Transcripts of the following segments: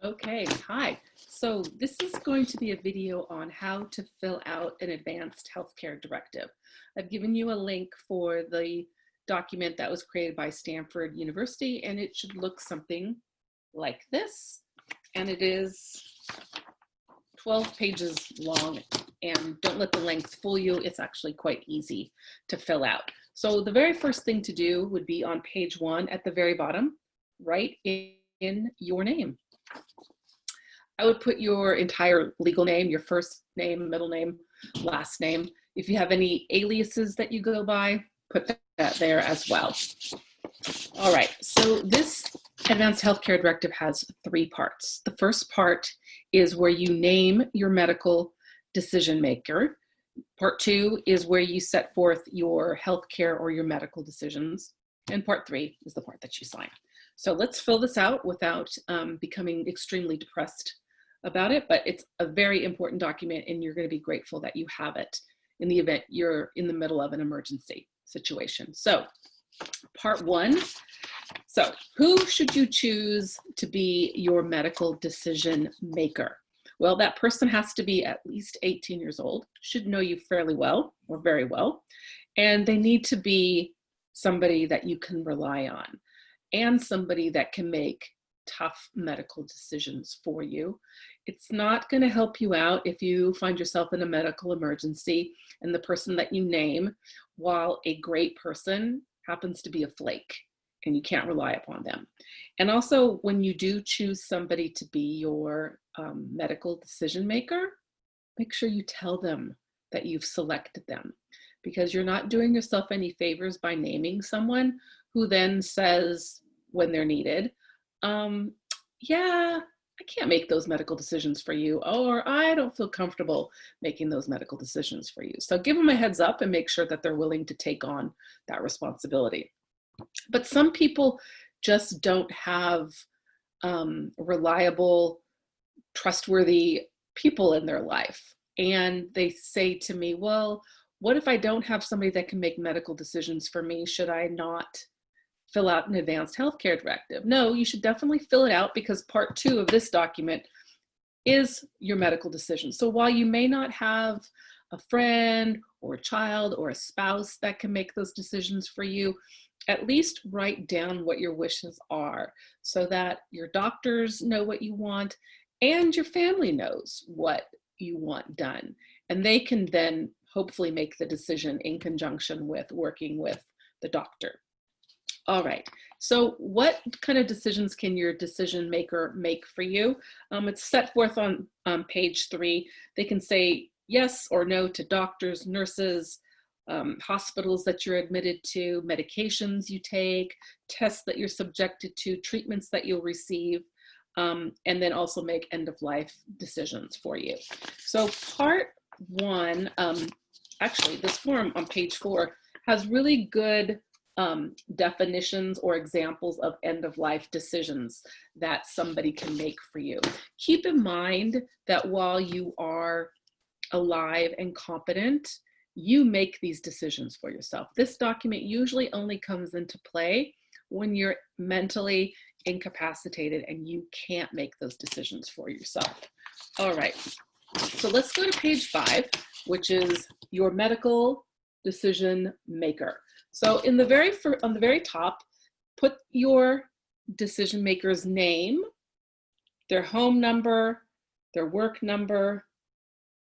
Okay, hi. So this is going to be a video on how to fill out an Advanced Healthcare Directive. I've given you a link for the document that was created by Stanford University, and it should look something like this. And it is 12 pages long, and don't let the length fool you. It's actually quite easy to fill out. So the very first thing to do would be on page 1 at the very bottom, write in your name. I would put your entire legal name, your first name, middle name, last name. If you have any aliases that you go by, put that there as well. All right, so this Advanced Healthcare Directive has 3 parts. The first part is where you name your medical decision maker. Part 2 is where you set forth your healthcare or your medical decisions. And part 3 is the part that you sign. So let's fill this out without becoming extremely depressed about it, but it's a very important document and you're going to be grateful that you have it in the event you're in the middle of an emergency situation. So part 1. So who should you choose to be your medical decision maker? Well, that person has to be at least 18 years old, should know you fairly well or very well, and they need to be somebody that you can rely on and somebody that can make tough medical decisions for you. It's not going to help you out if you find yourself in a medical emergency and the person that you name, while a great person, happens to be a flake and you can't rely upon them. And also, when you do choose somebody to be your medical decision maker, make sure you tell them that you've selected them, because you're not doing yourself any favors by naming someone who then says when they're needed, yeah, I can't make those medical decisions for you, or I don't feel comfortable making those medical decisions for you. So give them a heads up and make sure that they're willing to take on that responsibility. But some people just don't have reliable, trustworthy people in their life. And they say to me, well, what if I don't have somebody that can make medical decisions for me? Should I not fill out an Advanced Healthcare Directive? No, you should definitely fill it out, because part 2 of this document is your medical decision. So while you may not have a friend or a child or a spouse that can make those decisions for you, at least write down what your wishes are so that your doctors know what you want and your family knows what you want done. And they can then hopefully make the decision in conjunction with working with the doctor. All right, so what kind of decisions can your decision maker make for you? It's set forth on page 3. They can say yes or no to doctors, nurses, hospitals that you're admitted to, medications you take, tests that you're subjected to, treatments that you'll receive, and then also make end-of-life decisions for you. So part 1, actually this form on page 4 has really good definitions or examples of end-of-life decisions that somebody can make for you. Keep in mind that while you are alive and competent, you make these decisions for yourself. This document usually only comes into play when you're mentally incapacitated and you can't make those decisions for yourself. All right, so let's go to page 5, which is your medical decision maker. So on the very top, put your decision maker's name, their home number, their work number.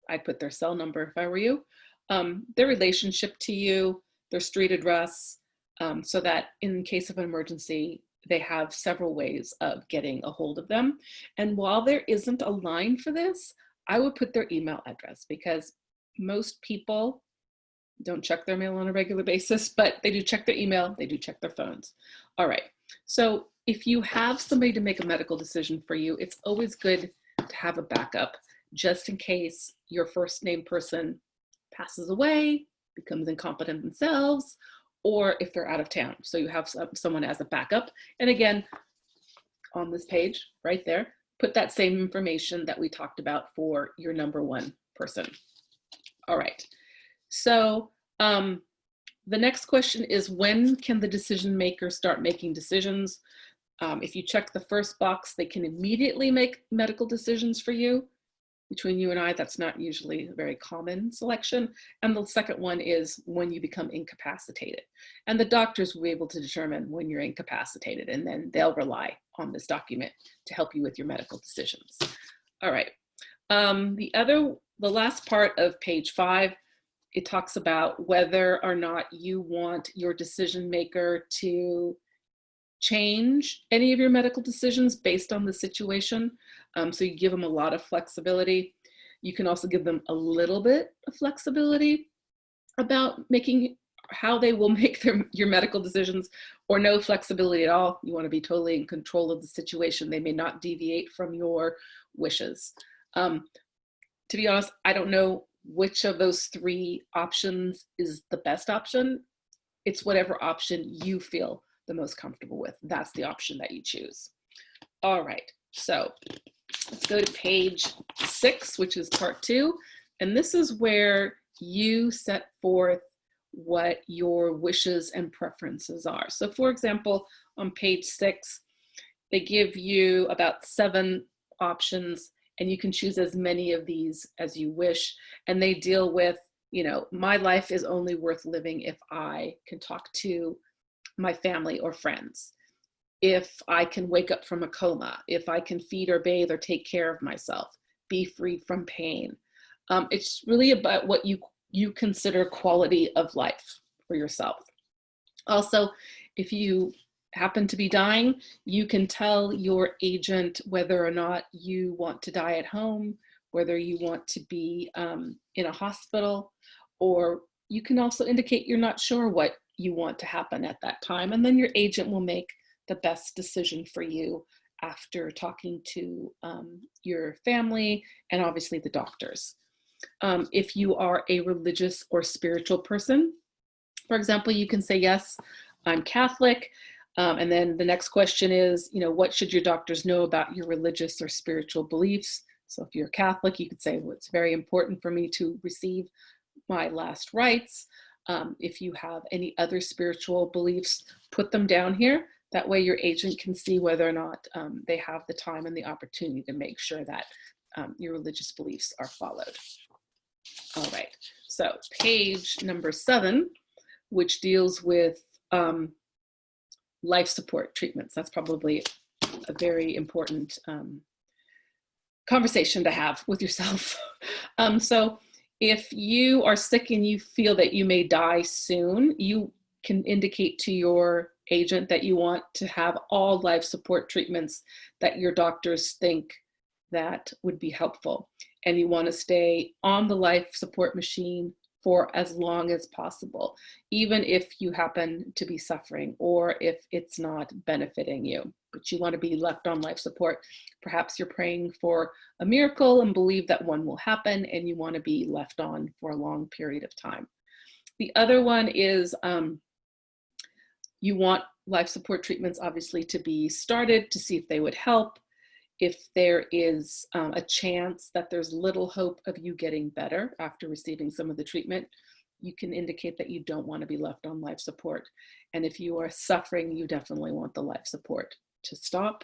I'd put their cell number if I were you, their relationship to you, their street address, so that in case of an emergency, they have several ways of getting a hold of them. And while there isn't a line for this, I would put their email address, because most people don't check their mail on a regular basis, but they do check their email, they do check their phones. All right, so if you have somebody to make a medical decision for you, it's always good to have a backup, just in case your first name person passes away, becomes incompetent themselves, or if they're out of town. So you have someone as a backup. And again, on this page right there, put that same information that we talked about for your number 1 person. All right. So the next question is, when can the decision maker start making decisions? If you check the first box, they can immediately make medical decisions for you. Between you and I, that's not usually a very common selection. And the second one is when you become incapacitated. And the doctors will be able to determine when you're incapacitated, and then they'll rely on this document to help you with your medical decisions. All right. The last part of page 5, it talks about whether or not you want your decision maker to change any of your medical decisions based on the situation. So you give them a lot of flexibility. You can also give them a little bit of flexibility about making how they will make your medical decisions, or no flexibility at all. You want to be totally in control of the situation. They may not deviate from your wishes. To be honest, I don't know which of those 3 options is the best option. It's whatever option you feel the most comfortable with. That's the option that you choose. All right, so let's go to page 6, which is part 2. And this is where you set forth what your wishes and preferences are. So for example, on page 6, they give you about 7 options, and you can choose as many of these as you wish. And they deal with, my life is only worth living if I can talk to my family or friends, if I can wake up from a coma, if I can feed or bathe or take care of myself, be free from pain. It's really about what you consider quality of life for yourself. Also, if you happen to be dying, you can tell your agent whether or not you want to die at home, whether you want to be in a hospital, or you can also indicate you're not sure what you want to happen at that time. And then your agent will make the best decision for you after talking to your family and obviously the doctors. If you are a religious or spiritual person, for example, you can say, yes, I'm Catholic. And then the next question is, what should your doctors know about your religious or spiritual beliefs? So if you're Catholic, you could say, well, it's very important for me to receive my last rites. If you have any other spiritual beliefs, put them down here. That way your agent can see whether or not they have the time and the opportunity to make sure that your religious beliefs are followed. All right, so page number 7, which deals with life support treatments. That's probably a very important conversation to have with yourself. So if you are sick and you feel that you may die soon, you can indicate to your agent that you want to have all life support treatments that your doctors think that would be helpful. And you want to stay on the life support machine for as long as possible, even if you happen to be suffering or if it's not benefiting you. But you want to be left on life support. Perhaps you're praying for a miracle and believe that one will happen, and you want to be left on for a long period of time. The other one is you want life support treatments obviously to be started to see if they would help. If there is a chance that there's little hope of you getting better after receiving some of the treatment, you can indicate that you don't want to be left on life support. And if you are suffering, you definitely want the life support to stop.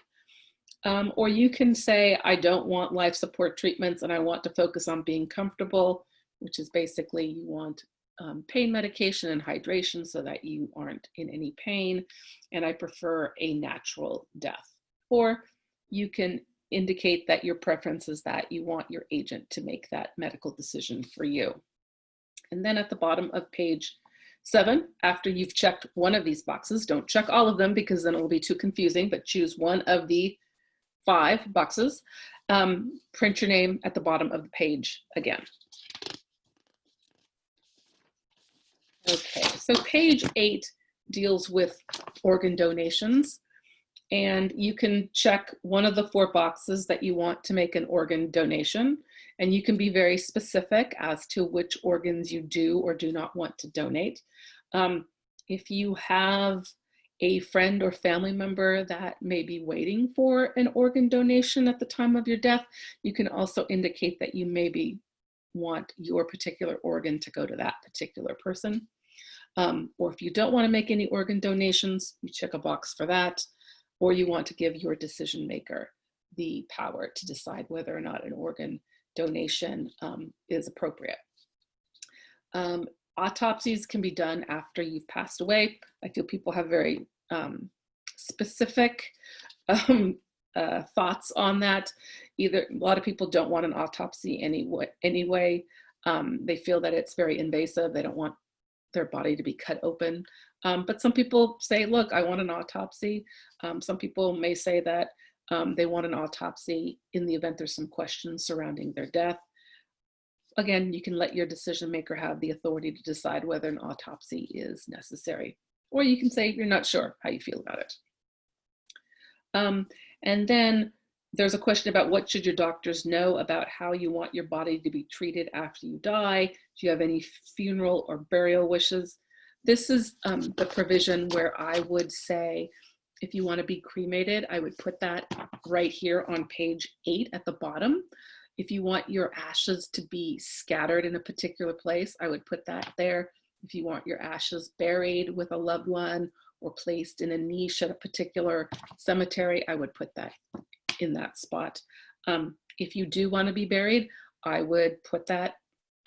Or you can say, I don't want life support treatments and I want to focus on being comfortable, which is basically you want pain medication and hydration so that you aren't in any pain. And I prefer a natural death. Or you can indicate that your preference is that you want your agent to make that medical decision for you. And then at the bottom of page 7, after you've checked one of these boxes, don't check all of them because then it will be too confusing, but choose one of the 5 boxes, print your name at the bottom of the page again. Okay, so page 8 deals with organ donations. And you can check one of the 4 boxes that you want to make an organ donation. And you can be very specific as to which organs you do or do not want to donate. If you have a friend or family member that may be waiting for an organ donation at the time of your death, you can also indicate that you maybe want your particular organ to go to that particular person. Or if you don't want to make any organ donations, you check a box for that. or you want to give your decision maker the power to decide whether or not an organ donation is appropriate. Autopsies can be done after you've passed away. I feel people have very specific thoughts on that. Either a lot of people don't want an autopsy anyway. They feel that it's very invasive. They don't want their body to be cut open. But some people say, look, I want an autopsy. Some people may say that they want an autopsy in the event there's some questions surrounding their death. Again, you can let your decision maker have the authority to decide whether an autopsy is necessary. Or you can say you're not sure how you feel about it. And then there's a question about what should your doctors know about how you want your body to be treated after you die. Do you have any funeral or burial wishes? This is the provision where I would say, if you want to be cremated, I would put that right here on page 8 at the bottom. If you want your ashes to be scattered in a particular place, I would put that there. If you want your ashes buried with a loved one or placed in a niche at a particular cemetery, I would put that in that spot. If you do want to be buried, I would put that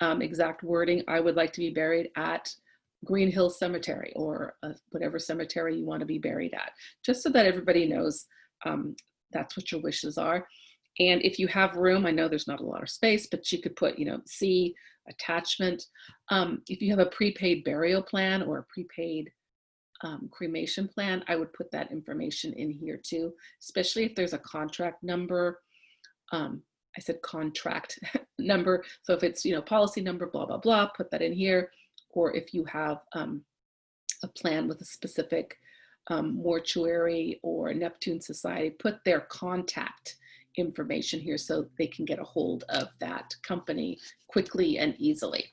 exact wording. I would like to be buried at Green Hill Cemetery or whatever cemetery you want to be buried at, just so that everybody knows that's what your wishes are. And if you have room, I know there's not a lot of space, but you could put, C, attachment. If you have a prepaid burial plan or a prepaid cremation plan, I would put that information in here too, especially if there's a contract number. I said contract number. So if it's, policy number, blah, blah, blah, put that in here. Or if you have a plan with a specific mortuary or Neptune Society, put their contact information here so they can get a hold of that company quickly and easily.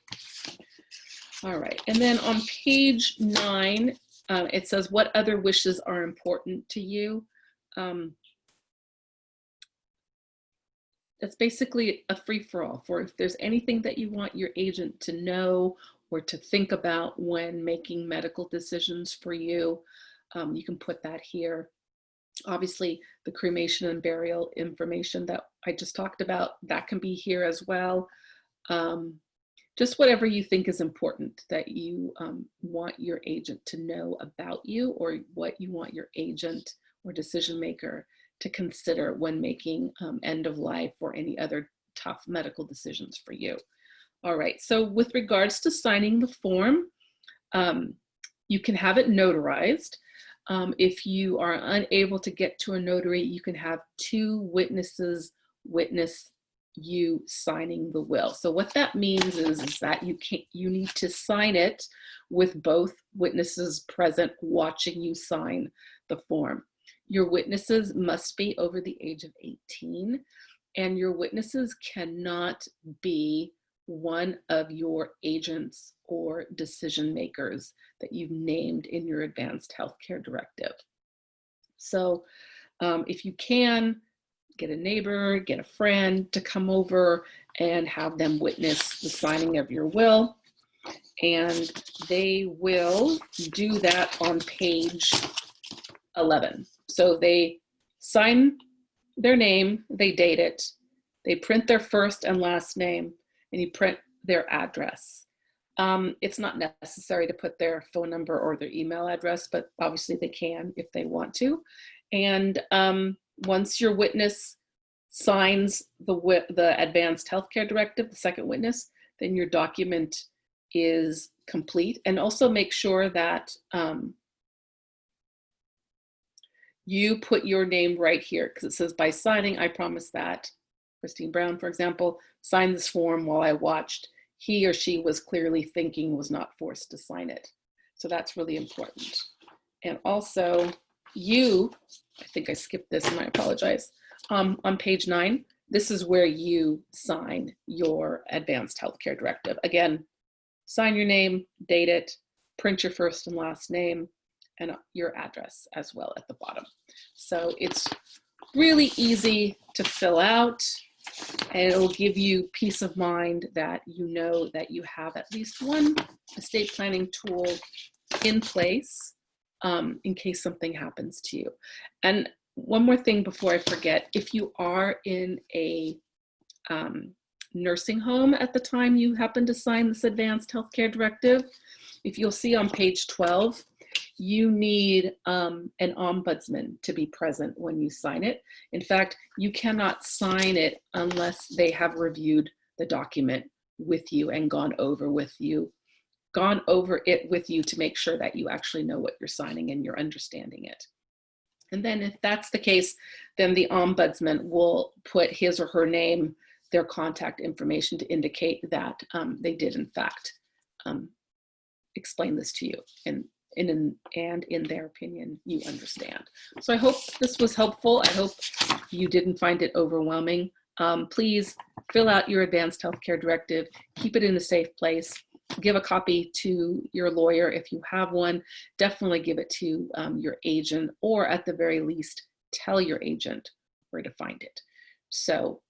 All right, and then on page 9, it says, what other wishes are important to you? That's basically a free-for-all for if there's anything that you want your agent to know or to think about when making medical decisions for you, you can put that here. Obviously, the cremation and burial information that I just talked about, that can be here as well. Just whatever you think is important that you want your agent to know about you, or what you want your agent or decision maker to consider when making end of life or any other tough medical decisions for you. All right, so with regards to signing the form, you can have it notarized. If you are unable to get to a notary, you can have 2 witnesses witness you signing the will. So what that means is that you need to sign it with both witnesses present watching you sign the form. Your witnesses must be over the age of 18, and your witnesses cannot be one of your agents or decision makers that you've named in your Advanced Healthcare Directive. So if you can, get a neighbor, get a friend to come over and have them witness the signing of your will. And they will do that on page 11. So they sign their name, they date it, they print their first and last name, and you print their address. It's not necessary to put their phone number or their email address, but obviously they can if they want to. And once your witness signs the Advanced Healthcare Directive, the second witness, then your document is complete. And also make sure that you put your name right here, because it says, by signing, I promise that Christine Brown, for example, signed this form while I watched. He or she was clearly thinking, was not forced to sign it. So that's really important. And also I think I skipped this and I apologize. On page 9, this is where you sign your Advanced Healthcare Directive. Again, sign your name, date it, print your first and last name, and your address as well at the bottom. So it's really easy to fill out, and it'll give you peace of mind that you know that you have at least one estate planning tool in place in case something happens to you. And one more thing before I forget, if you are in a nursing home at the time you happen to sign this Advanced Healthcare Directive, if you'll see on page 12, you need an ombudsman to be present when you sign it. In fact, you cannot sign it unless they have reviewed the document with you and gone over it with you to make sure that you actually know what you're signing and you're understanding it. And then if that's the case, then the ombudsman will put his or her name, their contact information to indicate that they did in fact explain this to you, and in their opinion, you understand. So I hope this was helpful. I hope you didn't find it overwhelming. Please fill out your Advanced Healthcare Directive, keep it in a safe place, give a copy to your lawyer if you have one, definitely give it to your agent, or at the very least, tell your agent where to find it. So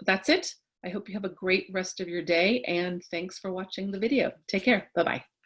that's it. I hope you have a great rest of your day, and thanks for watching the video. Take care. Bye-bye.